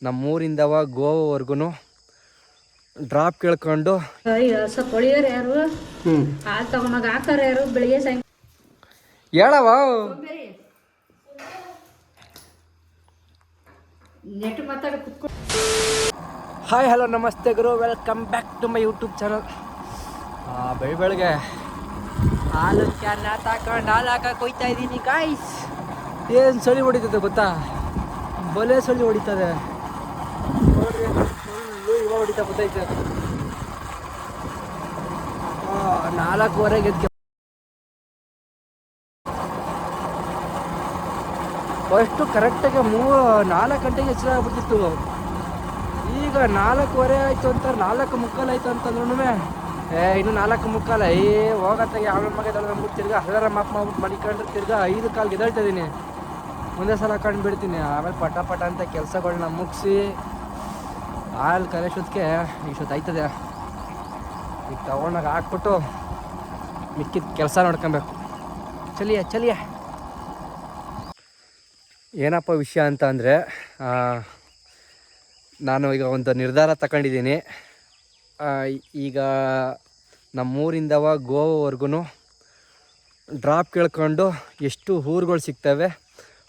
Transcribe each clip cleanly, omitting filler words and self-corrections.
ನಮ್ಮೂರಿಂದವ ಗೋವಾವರೆಗೂ drop ಕೇಳ್ಕೊಂಡು ಸ್ವಲ್ಪ ಹೊಳಿಯೋರು ಯಾರು ಹಾಲು ತಗೊಂಡೋಗ ಹಾಕೋರು ಯಾರು ಬೆಳಿಗ್ಗೆ ಸಾಯಂಕಾಲ ಹೇಳವ. ನೆಟ್ ಮಾತಾಡ ಕುತ್ಕೊಂಡು. ಹಾಯ್ ಹಲೋ ನಮಸ್ತೆ ಗುರು, welcome back to my YouTube channel. ಬೆಳಗ್ಗೆ ಹಾಲು ಕ್ಯಾನ್ ತಗೊಂಡು ಹಾಲು ಹಾಕಕ್ಕೆ ಹೋಯ್ತಾ ಇದ್ದೀನಿ ಗಾಯ್ಸ್. ಏನು ಸಳಿ ಹೊಡಿತದೆ ಗೊತ್ತಾ, ಬಲೆ ಸಳಿ ಹೊಡಿತದೆ ನೋಡ್ರಿ, ಇವಾಗ ಹೊಡಿತಾ ಗೊತ್ತೈತೆ. 4:15 ಫಸ್ಟು ಕರೆಕ್ಟಾಗಿ 4 ಗಂಟೆಗೆ ಎಚ್ಚರ ಆಗ್ಬಿಟ್ಟಿತ್ತು. ಈಗ 4:15 ಆಯಿತು ಅಂತಾರೆ, 4:45 ಆಯಿತು ಅಂತಂದ್ರೂ ಇನ್ನು 4:45 ಹೋಗತ್ತಾಗ ಆಮೇಲೆ ಮಗ ಅಂದ್ಬಿಟ್ಟು ತಿರ್ಗಾ ಅಲಾರಾಮ್ ಮಾಪ್ ಮಾಡ್ಬಿಟ್ಟು ಮಡಿಕೊಂಡ್ರೆ ತಿರ್ಗಾ 5 ಕಾಲ್ಗೆ ಎದ್ದೇಳ್ತಾ ಇದ್ದೀನಿ. ಒಂದೇ ಸಲ ಹಾಕೊಂಡು ಬಿಡ್ತೀನಿ. ಆಮೇಲೆ ಪಟ ಅಂತ ಕೆಲಸಗಳನ್ನ ಮುಗಿಸಿ ಹಾಲು ಕರೆಸೋದಕ್ಕೆ ಇಷ್ಟೊತ್ತು ಆಯ್ತದೆ. ಈಗ ತಗೊಂಡಾಗ ಹಾಕ್ಬಿಟ್ಟು ಮಿಕ್ಕಿದ ಕೆಲಸ ನೋಡ್ಕೊಬೇಕು. ಚಲಿಯ ಏನಪ್ಪ ವಿಷಯ ಅಂತ ಅಂದರೆ, ನಾನು ಈಗ ಒಂದು ನಿರ್ಧಾರ ತಗೊಂಡಿದ್ದೀನಿ. ಈಗ ನಮ್ಮೂರಿಂದವ ಗೋವಾವರೆಗೂ ಡ್ರಾಪ್ ಕೇಳ್ಕೊಂಡು ಎಷ್ಟು ಊರುಗಳು ಸಿಗ್ತವೆ,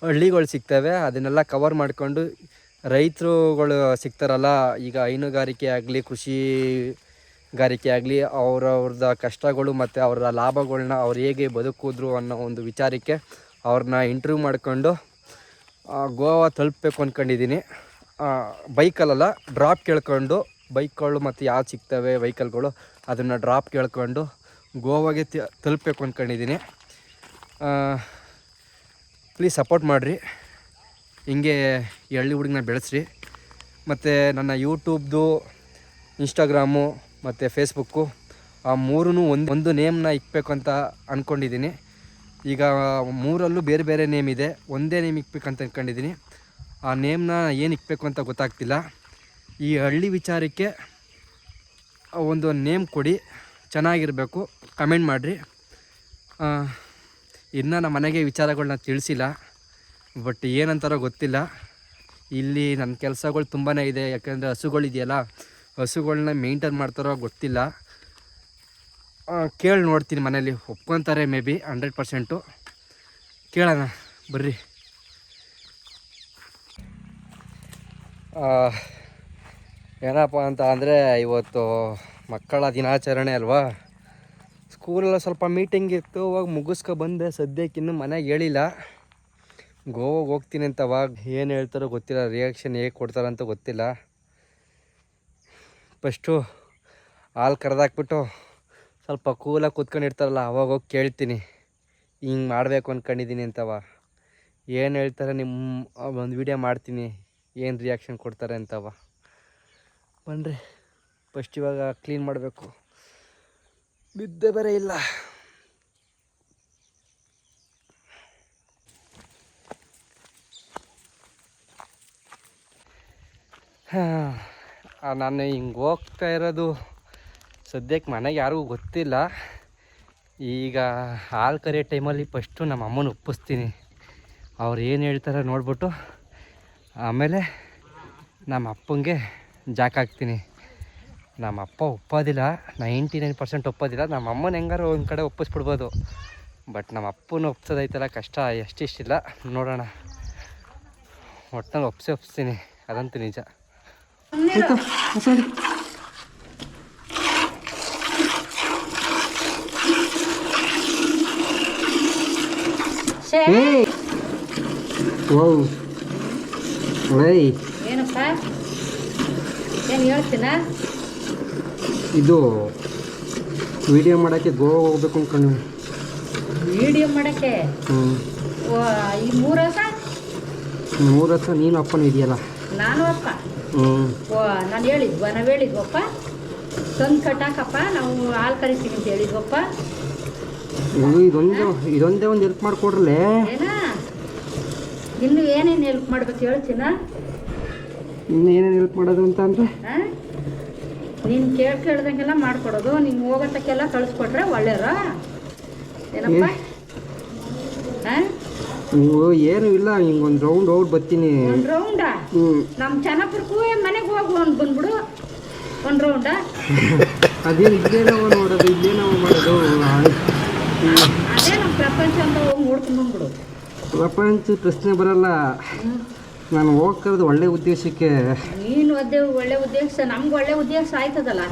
ಹಳ್ಳಿಗಳು ಸಿಗ್ತವೆ, ಅದನ್ನೆಲ್ಲ ಕವರ್ ಮಾಡಿಕೊಂಡು ರೈತರುಗಳು ಸಿಗ್ತಾರಲ್ಲ, ಈಗ ಹೈನುಗಾರಿಕೆ ಆಗಲಿ ಕೃಷಿಗಾರಿಕೆ ಆಗಲಿ, ಅವ್ರವ್ರದ ಕಷ್ಟಗಳು ಮತ್ತು ಅವರ ಲಾಭಗಳನ್ನ ಅವ್ರು ಹೇಗೆ ಬದುಕಿದ್ರು ಅನ್ನೋ ಒಂದು ವಿಚಾರಕ್ಕೆ ಅವ್ರನ್ನ ಇಂಟರ್ವ್ಯೂ ಮಾಡಿಕೊಂಡು ಗೋವಾ ತಲುಪಬೇಕು ಅಂದ್ಕೊಂಡಿದ್ದೀನಿ. ಬೈಕಲ್ಲ, ಡ್ರಾಪ್ ಕೇಳ್ಕೊಂಡು ಬೈಕ್ಗಳು ಮತ್ತು ಯಾವ್ದು ಸಿಗ್ತವೆ ವೆಹಿಕಲ್ಗಳು ಅದನ್ನು ಡ್ರಾಪ್ ಕೇಳ್ಕೊಂಡು ಗೋವಾಗೆ ತಲುಪಬೇಕು ಅಂದ್ಕೊಂಡಿದ್ದೀನಿ. ಪ್ಲೀಸ್ ಸಪೋರ್ಟ್ ಮಾಡಿರಿ, ಹಿಂಗೆ ಹಳ್ಳಿ ಹುಡುಗನ ಬೆಳೆಸ್ರಿ. ಮತ್ತು ನನ್ನ ಯೂಟ್ಯೂಬ್ದು, ಇನ್ಸ್ಟಾಗ್ರಾಮು ಮತ್ತು ಫೇಸ್ಬುಕ್ಕು ಆ ಮೂರೂ ಒಂದು ನೇಮ್ನ ಇಕ್ಬೇಕು ಅಂತ ಅಂದ್ಕೊಂಡಿದ್ದೀನಿ. ಈಗ 3ರಲ್ಲೂ ಬೇರೆ ಬೇರೆ ನೇಮ್ ಇದೆ, ಒಂದೇ ನೇಮ್ ಇಕ್ಬೇಕಂತ ಅಂದ್ಕೊಂಡಿದ್ದೀನಿ. ಆ ನೇಮ್ನ ಏನು ಇಕ್ಬೇಕು ಅಂತ ಗೊತ್ತಾಗ್ತಿಲ್ಲ. ಈ ಹಳ್ಳಿ ವಿಚಾರಕ್ಕೆ ಒಂದು ನೇಮ್ ಕೊಡಿ, ಚೆನ್ನಾಗಿರಬೇಕು, ಕಮೆಂಟ್ ಮಾಡಿರಿ. ಇನ್ನು ನಮ್ಮ ಮನೆಗೆ ವಿಚಾರಗಳನ್ನ ತಿಳಿಸಿಲ್ಲ, ಬಟ್ ಏನಂತಾರೋ ಗೊತ್ತಿಲ್ಲ. ಇಲ್ಲಿ ನನ್ನ ಕೆಲಸಗಳು ತುಂಬಾ ಇದೆ, ಯಾಕೆಂದರೆ ಹಸುಗಳಿದೆಯಲ್ಲ, ಹಸುಗಳನ್ನ ಮೇಂಟೈನ್ ಮಾಡ್ತಾರೋ ಗೊತ್ತಿಲ್ಲ. ಕೇಳಿ ನೋಡ್ತೀನಿ, ಮನೇಲಿ ಒಪ್ಕೊತಾರೆ ಮೇ ಬಿ 100%. ಕೇಳೋಣ ಬರ್ರಿ. ಏನಪ್ಪ ಅಂತ ಅಂದರೆ, ಇವತ್ತು ಮಕ್ಕಳ ದಿನಾಚರಣೆ ಅಲ್ವಾ, ಸ್ಕೂಲಲ್ಲಿ ಸ್ವಲ್ಪ ಮೀಟಿಂಗ್ ಇತ್ತು, ಹೋಗಿ ಮುಗಿಸ್ಕೊ ಬಂದೆ. ಸದ್ಯಕ್ಕಿನ್ನೂ ಮನೆಗೆ ಹೇಳಿಲ್ಲ, ಗೋವಾಗೆ ಹೋಗ್ತೀನಿ ಅಂತ. ಅವಾಗ ಏನು ಹೇಳ್ತಾರೋ ಗೊತ್ತಿಲ್ಲ, ರಿಯಾಕ್ಷನ್ ಹೇಗೆ ಕೊಡ್ತಾರಂತ ಗೊತ್ತಿಲ್ಲ. ಫಸ್ಟು ಹಾಲು ಕರೆದಾಕ್ಬಿಟ್ಟು ಸ್ವಲ್ಪ ಕೂಲಾಗಿ ಕೂತ್ಕೊಂಡಿರ್ತಾರಲ್ಲ, ಅವಾಗ ಹೋಗಿ ಕೇಳ್ತೀನಿ, ಹಿಂಗೆ ಮಾಡಬೇಕು ಅಂದ್ಕೊಂಡಿದ್ದೀನಿ ಅಂತವ. ಏನು ಹೇಳ್ತಾರೆ, ನಿಮ್ಮ ಒಂದು ವಿಡಿಯೋ ಮಾಡ್ತೀನಿ, ಏನು ರಿಯಾಕ್ಷನ್ ಕೊಡ್ತಾರೆ ಅಂತವ. ಬನ್ನಿರಿ, ಫಸ್ಟ್ ಇವಾಗ ಕ್ಲೀನ್ ಮಾಡಬೇಕು, ನಿದ್ದೆ ಬೇರೆ ಇಲ್ಲ. ನಾನು ಹಿಂಗೆ ಹೋಗ್ತಾ ಇರೋದು ಸದ್ಯಕ್ಕೆ ಮನೆಗೆ ಯಾರಿಗೂ ಗೊತ್ತಿಲ್ಲ. ಈಗ ಹಾಲು ಕರಿಯೋ ಟೈಮಲ್ಲಿ ಫಸ್ಟು ನಮ್ಮ ಅಮ್ಮನ ಒಪ್ಪಿಸ್ತೀನಿ, ಅವ್ರು ಏನು ಹೇಳ್ತಾರೆ ನೋಡ್ಬಿಟ್ಟು ಆಮೇಲೆ ನಮ್ಮ ಅಪ್ಪಂಗೆ ಜಾಕಾಕ್ತೀನಿ. ನಮ್ಮ ಅಪ್ಪ ಒಪ್ಪೋದಿಲ್ಲ, 99% ಒಪ್ಪೋದಿಲ್ಲ. ನಮ್ಮ ಅಮ್ಮನ ಹೆಂಗಾರು ಒಂದು ಕಡೆ ಒಪ್ಪಿಸ್ಬಿಡ್ಬೋದು, ಬಟ್ ನಮ್ಮ ಅಪ್ಪನ ಒಪ್ಸೋದೈತಲ್ಲ ಕಷ್ಟ, ಎಷ್ಟಿಷ್ಟಿಲ್ಲ ನೋಡೋಣ. ಒಟ್ಟಿನಲ್ಲಿ ಒಪ್ಪಿಸ್ತೀನಿ, ಅದಂತೂ ನಿಜ. ಏನಪ್ಪ ಏನು ಹೇಳ್ತೀನ? ಇದು ವಿಡಿಯೋ ಮಾಡೋಕ್ಕೆ ಗೋವಾ ಹೋಗ್ಬೇಕು ಅಂದ್ಕೊಂಡು. ವಿಡಿಯೋ ಮಾಡೋಕ್ಕೆ? ಈ 3 ವರ್ಷ ನೀನು ಅಪ್ಪನೂ ಇದೆಯಲ್ಲ. ನಾನು ಅಪ್ಪ? ನಾನು ಹೇಳಿದ್ವಪ್ಪ, ತಂದು ಕಟ್ಟಾಕಪ್ಪ, ನಾವು ಹಾಲು ಕರಿತೀವಿ ಅಂತ ಹೇಳಿದ್ವಪ್ಪ. ಇದೊಂದೇ ಒಂದು ಹೆಲ್ಪ್ ಮಾಡಿಕೊಡ್ರಲೇ. ಏನಾ ಇನ್ನು ಏನೇನು ಹೆಲ್ಪ್ ಮಾಡ್ಬೇಕು ಹೇಳ್ತೀನ? ಇನ್ನು ಏನೇನು ಹೆಲ್ಪ್ ಮಾಡೋದು ಅಂತ ಅಂದರೆ, ನೀನು ಕೇಳ್ದಂಗೆಲ್ಲ ಮಾಡಿಕೊಡೋದು, ನೀನು ಹೋಗೋತಕ್ಕೆಲ್ಲ ಕಳಿಸ್ಕೊಟ್ರೆ ಒಳ್ಳೆಯರ ಏನಪ್ಪ. ಏನು ಇಲ್ಲ ಹಿಂಗೊಂದು ರೌಂಡ್ ಔಟ್ ಬರ್ತೀನಿ. ಒಂದು ರೌಂಡಾ? ನಮ್ಮ ಚೆನ್ನಾಪುರಕ್ಕೂ ಮನೆಗೆ ಹೋಗು ಅಂತ ಬಂದ್ಬಿಡು. ಒಂದು ರೌಂಡಾ? ಅದೇನು ಇಲ್ಲೇನೋ ನೋಡೋದು, ಇಲ್ಲೇನೋ ಮಾಡೋದು. ಅದೇ ನಮ್ಮ ಪ್ರಪಂಚ ಅಂತ ಹೋಗಿ ನೋಡ್ಕೊಂಡು ಬಂದ್ಬಿಡು. ಪ್ರಪಂಚ ಪ್ರಶ್ನೆ ಬರಲ್ಲ. ನಾನು ಹೋಗ್ತಿರೋದು ಒಳ್ಳೆ ಉದ್ದೇಶಕ್ಕೆ. ನೀನು ಒಳ್ಳೆ ಉದ್ದೇಶ, ನಮ್ಗೆ ಒಳ್ಳೆ ಉದ್ದೇಶ ಆಯ್ತದಲ್ಲ.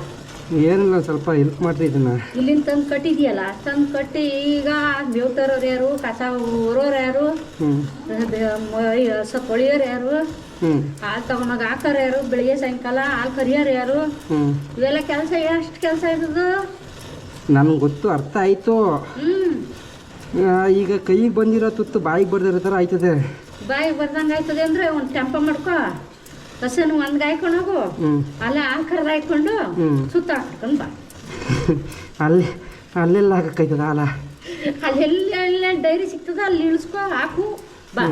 ಏನಿಲ್ಲ, ಸ್ವಲ್ಪ ಹೆಲ್ಪ್ ಮಾಡ್ರಿ ಇದನ್ನ. ಇಲ್ಲಿಂದ ತಂದು ಕಟ್ಟಿದ್ಯಲ್ಲ, ತಂದು ಕಟ್ಟಿ ಈಗ ಮೇವು ತರೋರು ಯಾರು, ಕಸ ಹೊರೋರು ಯಾರು, ಹಸ ತೊಳಿಯೋರು ಯಾರು, ಹಾಲು ತಗೊಂಡಾಗ ಹಾಕೋರು ಯಾರು, ಬೆಳಿಗ್ಗೆ ಸಾಯಂಕಾಲ ಹಾಲು ಕರಿಯೋರು ಯಾರು, ಇವೆಲ್ಲ ಕೆಲಸ ಎಷ್ಟು ಕೆಲಸ ಇದ್ದದು ನನ್ಗೆ ಗೊತ್ತು, ಅರ್ಥ ಆಯಿತು. ಈಗ ಕೈಗೆ ಬಂದಿರೋ ತುತ್ತು ಬಾಯಿಗೆ ಬರ್ದಿರೋ ಥರ ಆಯ್ತದೆ. ಬಾಯಿಗೆ ಬರ್ದಂಗೆ ಆಯ್ತದೆ ಅಂದರೆ ಒಂದು ಟೆಂಪ ಮಾಡ್ಕೊ, ಹಸನು ಒಂದು ಹಾಯ್ಕೊಂಡು ಹೋಗು, ಅಲ್ಲೇ ಹಾಲು ಕರೆದು ಹಾಯ್ಕೊಂಡು ಸುತ್ತ ಹಾಕೊಂಡು ಬಾ. ಅಲ್ಲೆಲ್ಲ ಹಾಕೈತದ ಹಾಲ? ಅಲ್ಲೆಲ್ಲ ಡೈರಿ ಸಿಗ್ತದ, ಅಲ್ಲಿ ಇಳಿಸ್ಕೊ ಹಾಕು ಬಾ.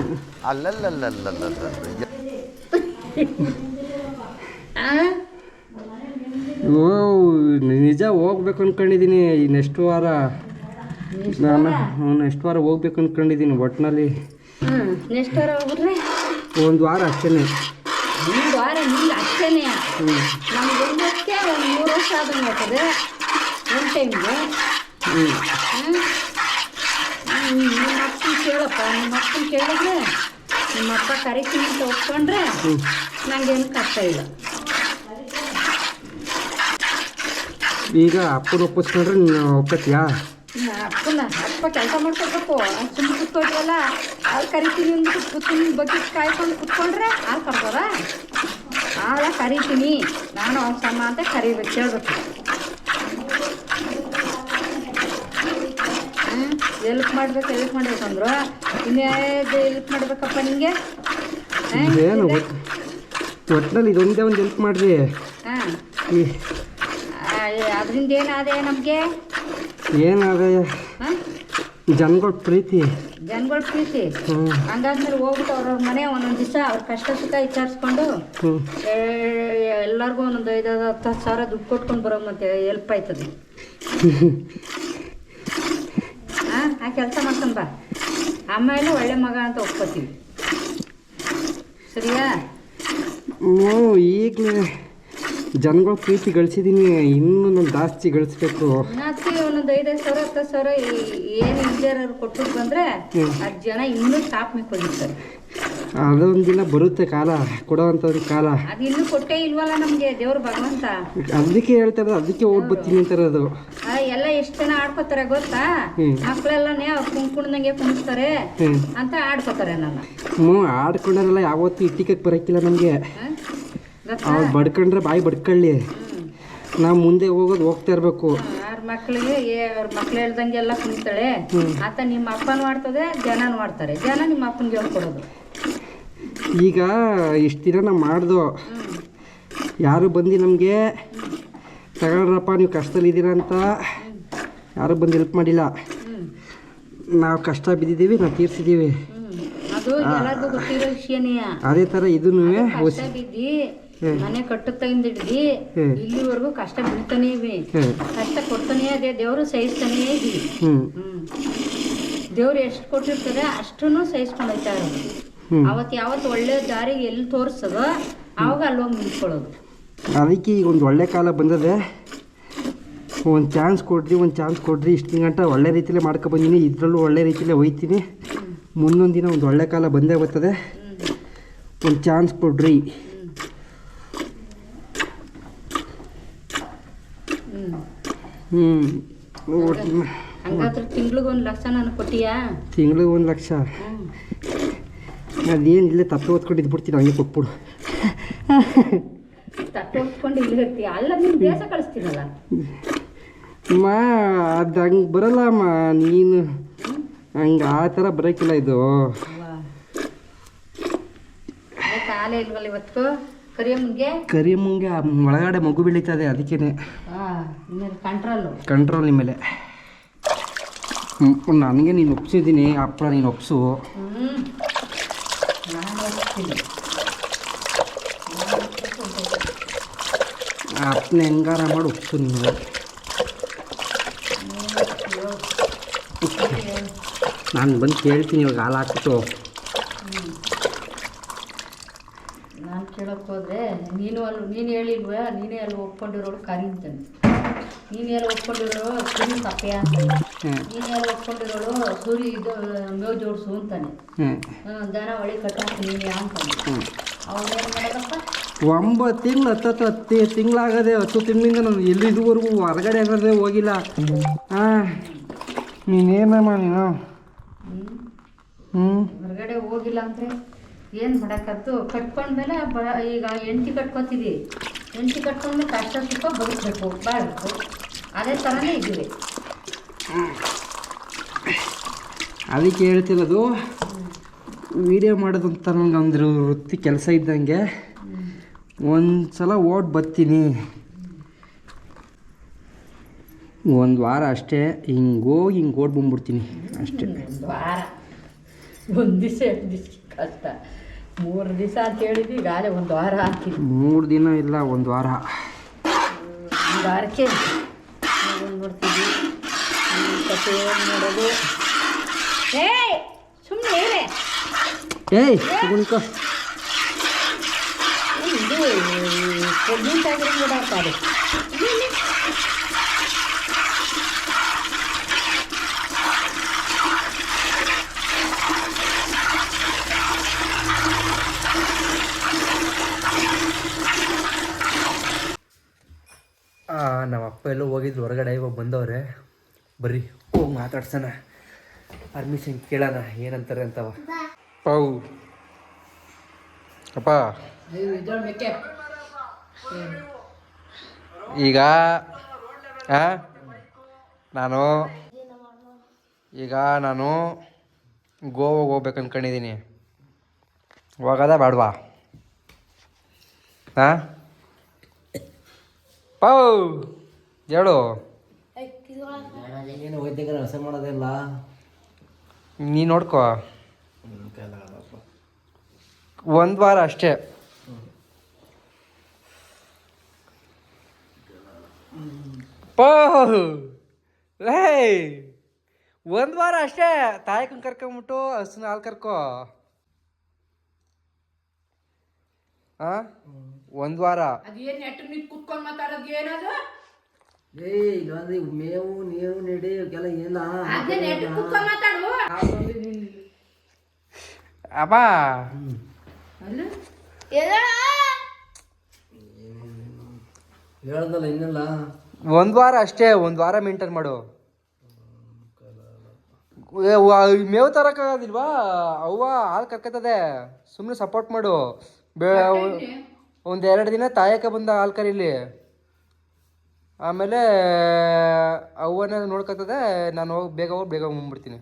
ಓ ನಿಜ ಹೋಗ್ಬೇಕು ಅಂದ್ಕೊಂಡಿದ್ದೀನಿ ಈ ನೆಕ್ಸ್ಟ್ ವಾರ. ನೆಕ್ಸ್ಟ್ ವಾರ ಹೋಗ್ಬೇಕು ಅಂದ್ಕೊಂಡಿದ್ದೀನಿ ಒಟ್ಟಿನಲ್ಲಿ. ನೆಕ್ಸ್ಟ್ ವಾರ ಹೋಗ್ಬಿಟ್ರೆ ಒಂದು ವಾರ ಅಷ್ಟೇ. ಒಂದು ವಾರ ಇಲ್ಲ ಅಷ್ಟೇ. ನಮ್ಗೆ ಒಂದಕ್ಕೆ ಒಂದು 3 ವರ್ಷ ಆದಂಗೆ ಆಗ್ತದೆ ಒಂದು ಟೈಮ್ಗೆ. ನಿಮ್ಮ ಅಪ್ಪನ ಕೇಳಪ್ಪ, ನಿಮ್ಮ ಅಪ್ಪನ ಕೇಳಿದ್ರೆ ನಿಮ್ಮ ಅಪ್ಪ ಕರಿತೀನಿ ಅಂತ ಒಪ್ಕೊಂಡ್ರೆ ನನಗೇನು ಕಷ್ಟ ಇಲ್ಲ. ಈಗ ಅಪ್ಪನ ಒಪ್ಪಿಸ್ಕೊಂಡ್ರೆ ನೀನು ಒಪ್ಪತ್ತೀಯಾ? ಅಪ್ಪ ಕೆಲಸ ಮಾಡ್ಕೊಬೇಕು. ಸುಮ್ಮನೆ ಕುತ್ಕೊಟ್ರಲ್ಲ, ಹಾಲು ಕರಿತೀನಿ ಅಂದ್ಬಿಟ್ಟು ಕುತ್ಕೊಂಡು ಬಗ್ಗೆ ಕಾಯ್ಕೊಂಡು ಕುತ್ಕೊಂಡ್ರೆ ಹಾಲು ಕರ್ಬೋದ? ಹಾಲು ಕರಿತೀನಿ ನಾನು ಅವ್ನ ಸಮ ಅಂತ ಕರಿಬೇಕು, ಕೇಳ್ಬೇಕು. ಎಲ್ಪ್ ಮಾಡ್ಬೇಕಂದ್ರು ಇನ್ಯಾವುದು ಎಲ್ಪ್ ಮಾಡ್ಬೇಕಪ್ಪ ನಿಂಗೆ? ಏನು ಒಟ್ಟಿನಲ್ಲಿ ಇದೊಂದೇ ಒಂದು ಹೆಲ್ಪ್ ಮಾಡ್ರಿ. ಅದರಿಂದ ಏನಾದೆ ನಮಗೆ? ಏನಾದೆ? ಜನಗಳ ಪ್ರೀತಿ. ಹಂಗಾದ್ಮೇಲೆ ಹೋಗ್ಬಿಟ್ಟು ಅವ್ರವ್ರ ಮನೆ ಒಂದೊಂದು ದಿವಸ ಅವ್ರ ಕಷ್ಟ ಸುಖ ವಿಚಾರಿಸ್ಕೊಂಡು ಎಲ್ಲರಿಗೂ ಒಂದೊಂದು 5-10 ಸಾವಿರ ದುಡ್ಡು ಕೊಟ್ಕೊಂಡು ಬರೋ ಮತ್ತೆ ಹೆಲ್ಪ್ ಆಯ್ತದೆ. ಆ ಕೆಲಸ ಮಾಡ್ಕೊಂಡು ಬಾ, ಆಮೇಲೆ ಒಳ್ಳೆ ಮಗ ಅಂತ ಒಪ್ಕೋತೀವಿ. ಸರಿಯಾ? ಈಗಲೇ ಜನಗಳ ಪ್ರೀತಿ ಗಳಿಸಿದ್ದೀನಿ, ಇನ್ನೂ ನಾನು ಜಾಸ್ತಿ ಗಳಿಸ್ಬೇಕು. ಅದಕ್ಕೆ ಒಂದೊಂದು 5-5 ಸಾವಿರ 10 ಸಾವಿರ ಏನು ಇಂಜಿನಿಯರ್ ಕೊಟ್ಟು ಬಂದರೆ ಅದು ಜನ ಇನ್ನೂ ಟಾಪ್ ಮಿಕ್ಕೊಂಡಿರ್ತಾರೆ. ಅದೊಂದು ದಿನ ಬರುತ್ತೆ ಕಾಲ, ಕೊಡೋವಂಥದ್ದು ಕಾಲ. ಅದು ಇನ್ನೂ ಕೊಟ್ಟೇ ಇಲ್ವಲ್ಲ ನಮಗೆ ದೇವ್ರ ಭಗವಂತ. ಅದಕ್ಕೆ ಹೇಳ್ತಾರೆ, ಅದಕ್ಕೆ ಓಡ್ಬತ್ತೀನಿ ಅಂತಾರದು. ಎಲ್ಲ ಎಷ್ಟು ಜನ ಆಡ್ಕೋತಾರೆ ಗೊತ್ತಾ? ಮಕ್ಕಳೆಲ್ಲನೇ ಅವ್ರು ಕುಣ್ದಂಗೆ ಕುಣಿಸ್ತಾರೆ ಅಂತ ಆಡ್ಕೋತಾರೆ. ನನ್ನ ಆಡ್ಕೊಂಡ್ರಲ್ಲ ಯಾವತ್ತೂ ಇಟ್ಟಿಗೆ ಬರೋಕ್ಕಿಲ್ಲ ನಮಗೆ. ಅವ್ರು ಬಡ್ಕೊಂಡ್ರೆ ಬಾಯಿ ಬಡ್ಕೊಳ್ಳಿ, ನಾವು ಮುಂದೆ ಹೋಗ್ತಾ ಇರಬೇಕು. ಮಕ್ಕಳಿಗೆ ಅವ್ರ ಮಕ್ಳು ಹೇಳ್ದಂಗೆ ಎಲ್ಲ ಕುಣಿತಾಳೆ ಆತ. ನಿಮ್ಮ ಅಪ್ಪನ ಮಾಡ್ತದೆ, ಜನನೂ ಮಾಡ್ತಾರೆ, ಜನ ನಿಮ್ಮ ಅಪ್ಪನಿಗೆ ಹೇಳ್ಕೊಡೋದು. ಈಗ ಇಷ್ಟು ದಿನ ನಾವು ಮಾಡ್ದು, ಯಾರು ಬಂದು ನಮಗೆ ತಗೊಳ್ರಪ್ಪ ನೀವು ಕಷ್ಟದಲ್ಲಿದ್ದೀರ ಅಂತ ಯಾರು ಬಂದು ಹೆಲ್ಪ್ ಮಾಡಿಲ್ಲ. ನಾವು ಕಷ್ಟ ಬಿದ್ದಿದ್ದೀವಿ, ನಾವು ತೀರ್ಸಿದ್ದೀವಿ. ಅದೇ ಥರ ಇದನ್ನು ಬಿದ್ದಿ ಮನೆ ಕಟ್ಟುತ್ತಾಗಿಂದ ಹಿಡ್ದು ಇಲ್ಲಿವರೆಗೂ ಕಷ್ಟ ಬೀಳ್ತಾನೇ ಇವಿ, ಕಷ್ಟ ಕೊಡ್ತಾನೇ ಅದೇ ದೇವರು ಸಹಿಸ್ತಾನೇ ಇದೀವಿ. ದೇವ್ರು ಎಷ್ಟು ಕೊಟ್ಟಿರ್ತಾರೆ ಅಷ್ಟನ್ನು ಸಹಿಸ್ಕೊಂಡು ಹೋಗ್ತಾ ಇರೋದು. ಅವತ್ತು ಯಾವತ್ತು ಒಳ್ಳೆ ದಾರಿ ಎಲ್ಲಿ ತೋರಿಸೋದು ಆವಾಗ ಅಲ್ಲೋಗಿ ನಿಂತ್ಕೊಳ್ಳೋದು. ಅದಕ್ಕೆ ಈಗ ಒಂದು ಒಳ್ಳೆ ಕಾಲ ಬಂದದೆ, ಒಂದು ಚಾನ್ಸ್ ಕೊಡ್ರಿ. ಇಷ್ಟು ಗಂಟ ಒಳ್ಳೆ ರೀತಿಯಲ್ಲೇ ಮಾಡ್ಕೊಬಂದಿನಿ, ಇದರಲ್ಲೂ ಒಳ್ಳೆ ರೀತಿಯಲ್ಲೇ ಹೋಯ್ತೀನಿ. ಮುಂದೊಂದು ದಿನ ಒಂದು ಒಳ್ಳೆ ಕಾಲ ಬಂದೇ ಬರ್ತದೆ, ಒಂದು ಚಾನ್ಸ್ ಕೊಡ್ರಿ. ತಿಂಗ್ಳಿಗೆ 1 ಲಕ್ಷ ನಾನು ಕೊಟ್ಟಿಯಾ? ತಿಂಗ್ಳಿಗೆ 1 ಲಕ್ಷ ಅದೇನಿಲ್ಲ, ತಪ್ಪು ಓದ್ಕೊಂಡು ಇದ್ಬಿಡ್ತೀನಿ, ಹಂಗೆ ಕೊಟ್ಬಿಡು. ತಪ್ಪು ಓದ್ಕೊಂಡು ಇಲ್ಲಿ ಇರ್ತೀಯ ಅಲ್ಲ, ನೀನು ದೇಶ ಕಳಿಸ್ತೀನಲ್ಲ ಅಮ್ಮ. ಅದು ಹಂಗೆ ಬರಲ್ಲ ಅಮ್ಮ, ನೀನು ಹಂಗೆ ಆ ಥರ ಬರೋಕ್ಕಿಲ್ಲ. ಇದು ಕಾಲೇ ಇಲ್ವಲ್ಲ ಇವತ್ತು. ಕರಿಯಮ್ಮಂಗೆ ಒಳಗಡೆ ಮಗು ಬೆಳೀತದೆ, ಅದಕ್ಕೇನೆ ಕಂಟ್ರೋಲ್ ನಿಮ್ಮ ಮೇಲೆ. ನನಗೆ ನೀನು ಒಪ್ಸಿದ್ದೀನಿ, ಅಪ್ಪ ನೀನು ಒಪ್ಸು. ಅಪ್ಪನ ಹೆಂಗಾರ ಮಾಡಿ ಒಪ್ಸು ನೀನು. ನಾನು ಬಂದು ಕೇಳ್ತೀನಿ ಇವಾಗ ಹಾಲು ಹಾಕ್ಬಿಟ್ಟು. ನಾನು ಕೇಳೋಕ್ಕೆ ಹೋದರೆ ನೀನು ಹೇಳಿಲ್ವ, ನೀನೇ ಅಲ್ಲಿ ಒಪ್ಕೊಂಡಿರೋಳು ಕರಿ ಅಂತಾನೆ, ನೀನೇ ಅಲ್ಲಿ ಒಪ್ಕೊಂಡಿರೋಳು ಸೂರಿ ಕಪ್ಪೆಯ ಅಂತಾನೆ, ನೀನೇ ಅಲ್ಲಿ ಒಪ್ಕೊಂಡಿರೋಳು ಸೂರಿ ಇದು ಮೇವು ಜೋಡಿಸು ಅಂತಾನೆ, ದನ ಒಳಗೆ ಕಟ್ಟಾಕಿ ನೀನು ಅಂತಾನೆ. ಅವನೇನು ಮಾಡೋದಪ್ಪ, 9 ತಿಂಗಳು 10 ತಿಂಗಳಾಗದೆ, 10 ತಿಂಗಳಿಂದ ನಾನು ಎಲ್ಲಿ ಇದುವರೆಗೂ ಹೊರಗಡೆ ಆಗದೆ ಹೋಗಿಲ್ಲ. ನೀನೇನಮ್ಮ ನೀನು ಹೊರಗಡೆ ಹೋಗಿಲ್ಲ ಅಂದರೆ ಏನು ಮಾಡೋಕ್ಕದ್ದು? ಕಟ್ಕೊಂಡ್ಮೇಲೆ ಈಗ ಹೆಂಡ್ತಿ ಕಟ್ಕೊತೀವಿ, ಹೆಂಡ್ತಿ ಕಟ್ಕೊಂಡ್ಮೇಲೆ ಕಷ್ಟ ಸುಖ ಬದುಕಬೇಕು, ಬಾಳಬೇಕು. ಅದೇ ಥರನೇ ಇದ್ದೀವಿ. ಅದಕ್ಕೆ ಹೇಳ್ತಿರೋದು, ವಿಡಿಯೋ ಮಾಡೋದಂತ ನನಗೆ ಒಂದು ವೃತ್ತಿ ಕೆಲಸ ಇದ್ದಂಗೆ. ಒಂದು ಸಲ ಓಡ್ ಬರ್ತೀನಿ, 1 ವಾರ ಅಷ್ಟೇ, ಹಿಂಗೆ ಓಡ್ ಬಂದ್ಬಿಡ್ತೀನಿ ಅಷ್ಟೇ. 1 ವಾರ, 1 ದಿವಸ 2 ದಿವಸ ಕಷ್ಟ, 3 ದಿವಸ ಅಂತ ಹೇಳಿದ್ವಿ, ಈಗಾಗಲೇ 1 ವಾರ ಆಗ್ತೀವಿ. 3 ದಿನ ಇಲ್ಲ, 1 ವಾರ. 1 ವಾರಕ್ಕೆ ಬಂದ್ಬಿಡ್ತೀವಿ. ಕತೆ ನೋಡೋದು. ಸುಮ್ಮನೆ ಕುಣಿಕೋ. ಇದು ಪ್ರೆಗ್ನೆಂಟ್ ಆಗಿರೋ ಓಡಾಡ್ತಾರೆ. ನಮ್ಮ ಅಪ್ಪ ಎಲ್ಲೋ ಹೋಗಿದ್ರು ಹೊರಗಡೆ, ಇವಾಗ ಬಂದವ್ರೆ. ಬರ್ರಿ ಹೋಗಿ ಮಾತಾಡ್ಸೋಣ, ಪರ್ಮಿಷನ್ ಕೇಳೋಣ ಏನಂತಾರೆ ಅಂತವ. ಅಪ್ಪ ಈಗ ನಾನು ಗೋವಾಗೆ ಹೋಗ್ಬೇಕು ಅಂದ್ಕೊಂಡಿದ್ದೀನಿ. ಹೋಗೋದ ಬೇಡವಾ? ಹೇಳು. ಏನು ವೈದ್ಯಕರ ಹೊಸ ಮಾಡೋದಿಲ್ಲ, ನೀ ನೋಡ್ಕೋ. 1 ವಾರ ಅಷ್ಟೇ. ರೇ 1 ವಾರ ಅಷ್ಟೇ. ತಾಯಕನ್ ಕರ್ಕೊಂಬಿಟ್ಟು ಹಸುನ ಹಾಲು ಕರ್ಕೋ. 1 ವಾರ. ಮೇವು ನೀರು ನೆಡಿ ಇವಕ್ಕೆಲ್ಲ ಏನ ಅಪ್ಪ ಹೇಳ್ದಲ್ಲ ಇನ್ನೆಲ್ಲ. 1 ವಾರ ಅಷ್ಟೇ, 1 ವಾರ ಮೇಂಟೈನ್ ಮಾಡು. ಮೇವು ತರಕ್ಕಾಗೋದಿಲ್ವಾ? ಅವ್ವ ಹಾಲು ಕರ್ಕತ್ತದೆ, ಸುಮ್ಮನೆ ಸಪೋರ್ಟ್ ಮಾಡು. 1-2 ದಿನ ತಾಯಕ ಬಂದ ಹಾಲು ಕರೀಲಿ, ಆಮೇಲೆ ಅವ್ವನ ನೋಡ್ಕೊತದೆ. ನಾನು ಹೋಗಿ ಬೇಗ ಬಂದ್ಬಿಡ್ತೀನಿ.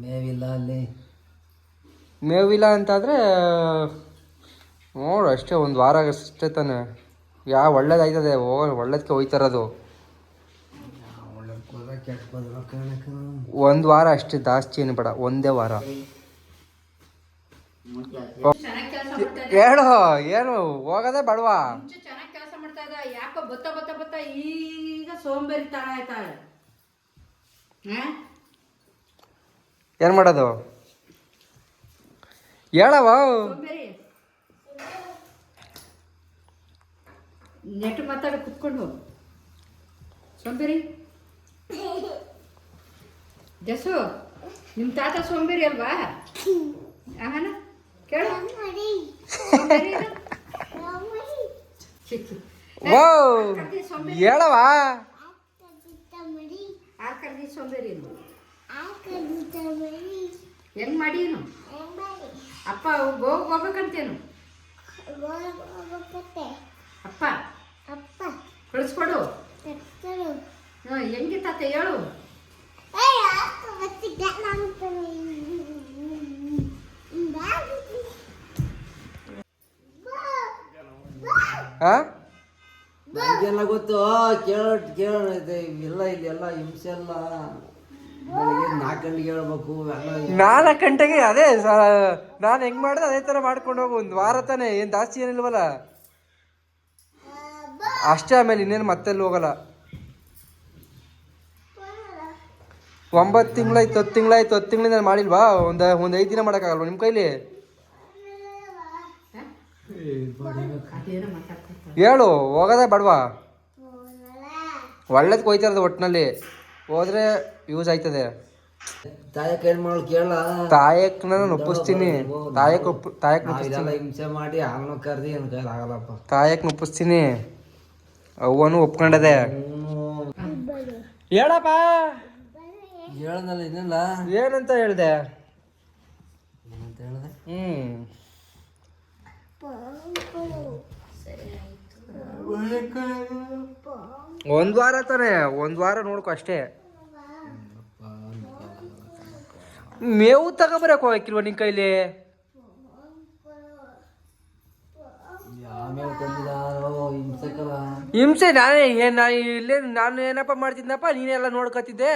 ಮೇವಿಲ್ಲ ಅಲ್ಲಿ, ಮೇವಿಲ್ಲ ಅಂತಾದರೆ ನೋಡು ಅಷ್ಟೇ. 1 ವಾರ ಅಷ್ಟೇ ತಾನೆ. ಒಳ್ಳೇದಾಯ್ತದೆ, ಒಳ್ಳೇದಕ್ಕೆ ಹೋಯ್ತಾರದು. 1 ವಾರ ಅಷ್ಟೇ, ಜಾಸ್ತಿ ಏನು ಬೇಡ, 1 ವಾರ. ಹೇಳು, ಏನು ಹೋಗೋದೇ ಬೇಡವಾ? ಚೆನ್ನಾಗಿ ಕೆಲಸ ಮಾಡ್ತಾ ಇದ್ದ, ಯಾಕೋ ಬತ್ತ ಈಗ ಸೋಂಬೇರಿ ತರ ಆಯ್ತಾಳೆ. ಏನು ಮಾಡೋದು ಹೇಳವ? ಸೋಂಬೇರಿ ನೆಟ್ಟು ಮಾತಾಡ ಕುತ್ಕೊಂಡು. ಸೋಂಬೇರಿ ಜಸು, ನಿಮ್ಮ ತಾತ ಸೋಂಬೇರಿ ಅಲ್ವಾ? ಆಹನ ಕೇಳು. ಹೇಳವಾ? ಕರ್ದಿ ಸೋಂಬೇರಿ ಹೆಂಗ್ ಮಾಡೀನು? ಅಪ್ಪ ಹೋಗ್ಬೇಕಂತೇನು? ಅಪ್ಪ ಕಳಿಸ್ಕೊಡು. ಹೆಂಗಿತ್ತ ಹೇಳು. ನನಗೆಲ್ಲ ಗೊತ್ತು, ಇದೆಲ್ಲ ಹಿಂಸೆ ಎಲ್ಲ. ಬೆಳಗ್ಗೆ 4 ಗಂಟೆಗೆ ಹೇಳ್ಬೇಕು, 4 ಗಂಟೆಗೆ. ಅದೇ ನಾನು ಹೆಂಗ್ ಮಾಡಿದೆ ಅದೇ ಥರ ಮಾಡ್ಕೊಂಡು ಹೋಗು. 1 ವಾರ ತಾನೆ, ಏನು ಜಾಸ್ತಿ ಏನಿಲ್ವಲ್ಲ ಅಷ್ಟೇ. ಆಮೇಲೆ ಇನ್ನೇನು ಮತ್ತೆಲ್ಲಿ ಹೋಗಲ್ಲ. 9 ತಿಂಗಳಾಯ್ತು, 10 ತಿಂಗಳಾಯ್ತು. 10 ತಿಂಗಳಿಂದ ಮಾಡಿಲ್ವಾ? ಒಂದು 5 ದಿನ ಮಾಡೋಕ್ಕಾಗಲ್ವಾ ನಿಮ್ಮ ಕೈಲಿ? ಅದೇನೋ ಮಾತಾಡ್ಕೊತಾರೆ. ಹೇಳು, ಹೋಗೋದೇ ಬೇಡವಾ? ಒಳ್ಳೇದು ಕೊಯ್ತಾ ಇರೋದು ಒಟ್ಟಿನಲ್ಲಿ, ಹೋದ್ರೆ ಯೂಸ್ ಆಯ್ತದೆ. ತಾಯಕ್ ಏನು ಮಾಡೋಳು ಕೇಳ. ತಾಯಕ್ ನಾನು ಒಪ್ಪಿಸ್ತೀನಿ. ತಾಯಕ್ ಇದೆಲ್ಲ ಹಿಂಸೆ ಮಾಡಿ ಅವನು ಕರ್ದಿ ನನ್ನ ಕೈಲಿ ಆಗಲ್ಲಪ್ಪ. ತಾಯಕ್ ಒಪ್ಪಿಸ್ತೀನಿ. ಅವನು ಒಪ್ಕೊಂಡದೆ. ಹೇಳಪ್ಪ. ಹೇಳದಲ್ಲ ಇನ್ನಲ್ಲ ಏನಂತ ಹೇಳ್ದೆ? ಏನಂತ ಹೇಳ್ದೆ? ಒಂದು ವಾರ ತಾನೆ, 1 ವಾರ ನೋಡ್ಕೊ ಅಷ್ಟೇ. ಮೇವು ತಗೊಬರಕ್ ಹೋಗಕ್ಕಿಲ್ವ ನಿನ್ ಕೈಲಿ? ಆಮೇಲೆ ತಂದಿದ್ದಾರೋ ಹಿಂಸೆಕಲ್ಲ. ಹಿಂಸೆ ನಾನು ಏನಪ್ಪ ಮಾಡ್ತಿದ್ನಪ್ಪ, ನೀನೆಲ್ಲ ನೋಡ್ಕೊತಿದ್ದೆ.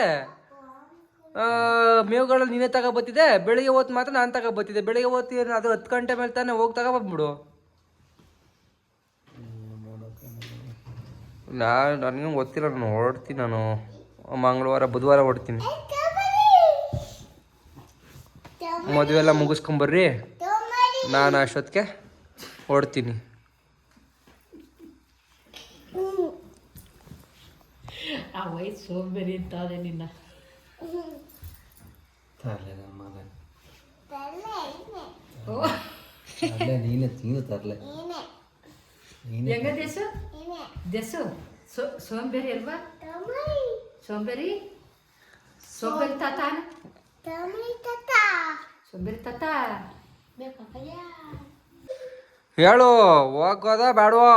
ಮೇವುಗಳಲ್ಲಿ ನೀನೇ ತಗೊಬತ್ತಿದ್ದೆ. ಬೆಳಿಗ್ಗೆ ಹೊತ್ತು ಮಾತ್ರ ನಾನು ತಗೊಬತ್ತಿದ್ದೆ. ಬೆಳಿಗ್ಗೆ ಹೊತ್ತು ಅದು 10 ಗಂಟೆ ಮೇಲೆ ತಾನೇ ಹೋಗಿ ತಗೊಬಂದ್ಬಿಡು. ನನಗೆ ಗೊತ್ತಿಲ್ಲ, ನಾನು ಹೊರಡ್ತೀನಿ. ನಾನು ಮಂಗಳವಾರ ಬುಧವಾರ ಹೊರಡ್ತೀನಿ. ಮದುವೆ ಎಲ್ಲ ಮುಗಿಸ್ಕೊಂಬರ್ರಿ, ನಾನು ಅಷ್ಟೊತ್ತಿಗೆ ಹೊರಡ್ತೀನಿ. ಆ ವಯಸ್ಸು ಸೋಂಬೇರಿ ಅಂತ ಅದೇ ನಿನ್ನ. ತರಲೆ ನಮ್ಮ ಮಗ ತರಲೆ, ನೀನು ತರಲೆ. ಹೆಂಗ ದೇಸು ದೇಸು ಸೋಂಬೇರಿ ಅಲ್ವಾ? ಸೋಂಬೇರಿ ಸೋಂಬೇರಿ ತಾತ, ಸೋಂಬೇರಿ ತಾತ. ಹೇಳು, ಹೋಗೋದ ಬೇಡವಾ?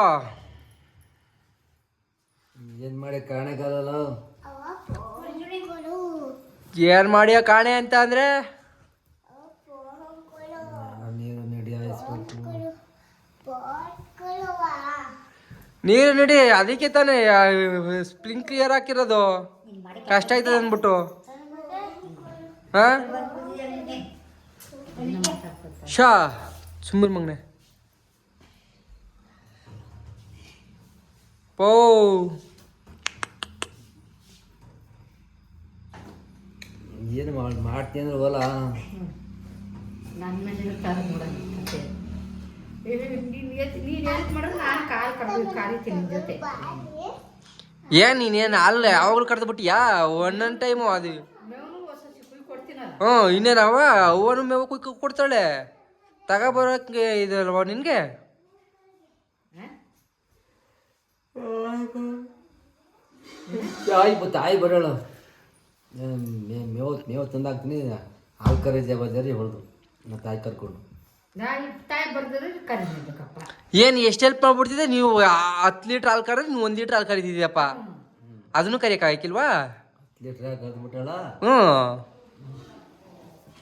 ಏನು ಮಾಡಿ ಕಾಣಕ್ಕಾಗಲ್ಲ. ಏನು ಮಾಡಿಯ ಕಾಣೆ ಅಂತ ಅಂದರೆ? ನೀರು ನಡಿ ಹಾಯಿಸ್ಬೇಕು. ನೀರು ನಡಿ, ಅದಕ್ಕೆ ತಾನೇ ಸ್ಪ್ರಿಂಕ್ಲಿಯರ್ ಹಾಕಿರೋದು. ಕಷ್ಟ ಆಯ್ತದೆ ಅಂದ್ಬಿಟ್ಟು. ಹಾಂ ಶಾ ಸುಮ್ಮನೆ ಮಗನೆ ಪೋ. ಏನು ಮಾಡ್ತೀನಿ ಅಂದ್ರೆ ಹೋಲ ನನ್ನ ಮೇಲೆ ಇರ್ತಾರೆ ನೋಡೋಣ. ನೀನು ಹೆಲ್ಪ್ ಮಾಡಿದ್ರೆ ನಾನು ಕಾರಿತೀನಿ ನಿಮ್ಮ ಜೊತೆ. ಏನು ನೀನೇನು ಅಲ್ಲ ಯಾವಾಗಲೂ ಕರೆದು ಬಿಟ್ಟಿಯಾ? ಒಂದೊಂದು ಟೈಮು ಅದು. ಇನ್ನೇನು ಅವನು ಮೇವು ಕುಯ್ಕೊ ಕೊಡ್ತಾಳೆ. ತಗೊಬರೋಕ್ಕೆ ಇದಲ್ವ ನಿನಗೆ? ತಾಯಿ ಬರೋಳು. ಮೇವು ತಂದಾಕ್ತೀನಿ. ಹಾಲು ಕರೆ ಜವಾಬ್ದಾರಿ ಹೊಡೆದು ನಾ ತಾಯಿ ಕರ್ಕೊಂಡು. ತಾಯಿ ಬರ್ದ್ರೆ ಕರಿಬೇಕಪ್ಪ. ಏನು ಎಷ್ಟು ಹೆಲ್ಪ್ ಮಾಡ್ಬಿಡ್ತಿದ್ದೆ ನೀವು? 10 ಲೀಟ್ರ್ ಹಾಲು ಕರೆದು ನೀವು 1 ಲೀಟ್ರ್ ಹಾಲು ಕರಿತಿದ್ದೀಯಪ್ಪ. ಅದನ್ನು ಕರಿಯಕ್ಕಾಗಿಲ್ವಾ? 10 ಲೀಟ್ರ್ ಕರೆದ್ಬಿಟ್ಟಾಳ.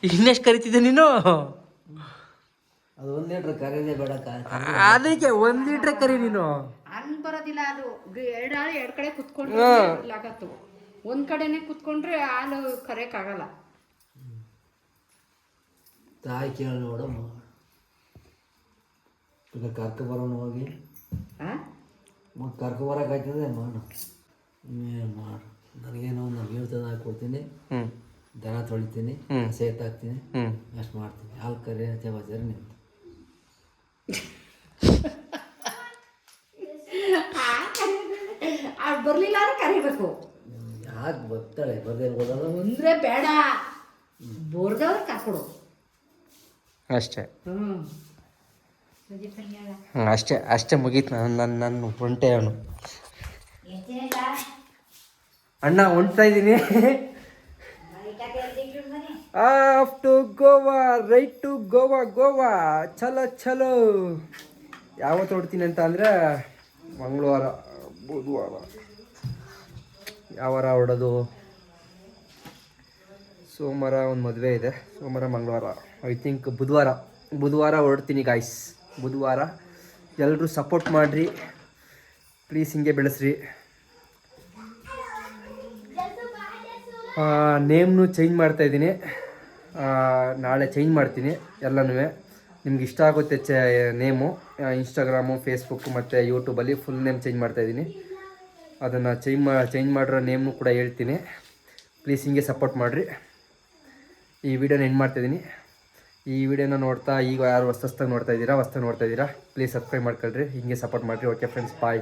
ಇನ್ನೆಷ್ಟು ಕರಿತಿದ್ದೆ ನೀನು? ಅದು 1 ಲೀಟ್ರ್ ಕರೀದೇ ಬೇಡ. ಅದಕ್ಕೆ 1 ಲೀಟ್ರ್ ಕರಿ ನೀನು. ಹಂಗೆ ಬರೋದಿಲ್ಲ ಅದು. ಎರಡು ಕಡೆ ಕುತ್ಕೊಂಡ್ರೆ ಆಗತ್ತು. ಒಂದು ಕಡೆನೇ ಕುತ್ಕೊಂಡ್ರೆ ಹಾಲು ಕರೆಯೋಕ್ಕಾಗಲ್ಲ. ತಾಯಿ ಕೇಳಿ ನೋಡಮ್ಮ. ಕರ್ಕೊ ಬರೋಣ ಹೋಗಿ. ಕರ್ಕೊ ಬರೋಕ್ಕಾಯ್ತದೆ ಮಾಡು. ಏನು ಮಾಡು. ನನಗೇನೋ ನಾನು ಹೇಳ್ತದೆ ಹಾಕ್ಕೊಡ್ತೀನಿ. ದನ ತೊಳಿತೀನಿ, ಸೇತಾಕ್ತೀನಿ, ಅಷ್ಟು ಮಾಡ್ತೀನಿ. ಹಾಲು ಕರೆ ಜವಾಬ್ದಾರಿ ನಿಮ್ದು. ಬರಲಿಲ್ಲ ಅಂದ್ರೆ ಕರಿಬೇಕು. ಯಾಕೆ ಬರ್ತಾಳೆ? ಬರ್ದೇ ಹೋದಲ್ಲ ಅಂದರೆ ಬೇಡ, ಬೋರ್ದವ್ರು ಕಾಕೊಡು ಅಷ್ಟೇ. ಅಷ್ಟೇ ಅಷ್ಟೇ ಮುಗೀತು. ನನ್ನ ಹೊಂಟೆ ಅಣ್ಣ ಹೊಂಟ್ತಾ ಇದ್ದೀನಿ. Off to Goa, right to Goa. ಚಲೋ. ಯಾವತ್ತು ಹೊಡ್ತೀನಿ ಅಂತ ಅಂದರೆ ಮಂಗಳವಾರ, ಬುಧವಾರ. ಯಾವ ವಾರ ಹೊಡೋದು? ಸೋಮವಾರ ಒಂದು ಮದುವೆ ಇದೆ. ಸೋಮವಾರ, ಮಂಗಳವಾರ, ಐ ಥಿಂಕ್ ಬುಧವಾರ ಹೊರಡ್ತೀನಿ ಗಾಯ್ಸ್. ಬುಧವಾರ ಎಲ್ಲರೂ ಸಪೋರ್ಟ್ ಮಾಡಿರಿ ಪ್ಲೀಸ್. ಹಿಂಗೆ ಬೆಳೆಸ್ರಿ. ನೇಮ್ನು ಚೇಂಜ್ ಮಾಡ್ತಾಯಿದ್ದೀನಿ. ನಾಳೆ ಚೇಂಜ್ ಮಾಡ್ತೀನಿ ಎಲ್ಲನೂ. ನಿಮ್ಗೆ ಇಷ್ಟ ಆಗುತ್ತೆ ನೇಮು. ಇನ್ಸ್ಟಾಗ್ರಾಮು, ಫೇಸ್ಬುಕ್ಕು ಮತ್ತು ಯೂಟ್ಯೂಬಲ್ಲಿ ಫುಲ್ ನೇಮ್ ಚೇಂಜ್ ಮಾಡ್ತಾಯಿದ್ದೀನಿ. ಅದನ್ನು ಚೇಂಜ್ ಮಾಡಿರೋ ನೇಮ್ನು ಕೂಡ ಹೇಳ್ತೀನಿ. ಪ್ಲೀಸ್ ಹಿಂಗೆ ಸಪೋರ್ಟ್ ಮಾಡಿರಿ. ಈ ವಿಡಿಯೋನ ಎಂಡ್ ಮಾಡ್ತಾಯಿದ್ದೀನಿ. ಈ ವಿಡಿಯೋನ ನೋಡ್ತಾ ಈಗ ಯಾರು ಹೊಸ್ದಾಗಿ ನೋಡ್ತಾ ಇದ್ದೀರಾ ಪ್ಲೀಸ್ ಸಬ್ಸ್ಕ್ರೈಬ್ ಮಾಡ್ಕೊಳ್ರಿ, ಹಿಂಗೆ ಸಪೋರ್ಟ್ ಮಾಡಿರಿ. ಓಕೆ ಫ್ರೆಂಡ್ಸ್, ಬಾಯ್.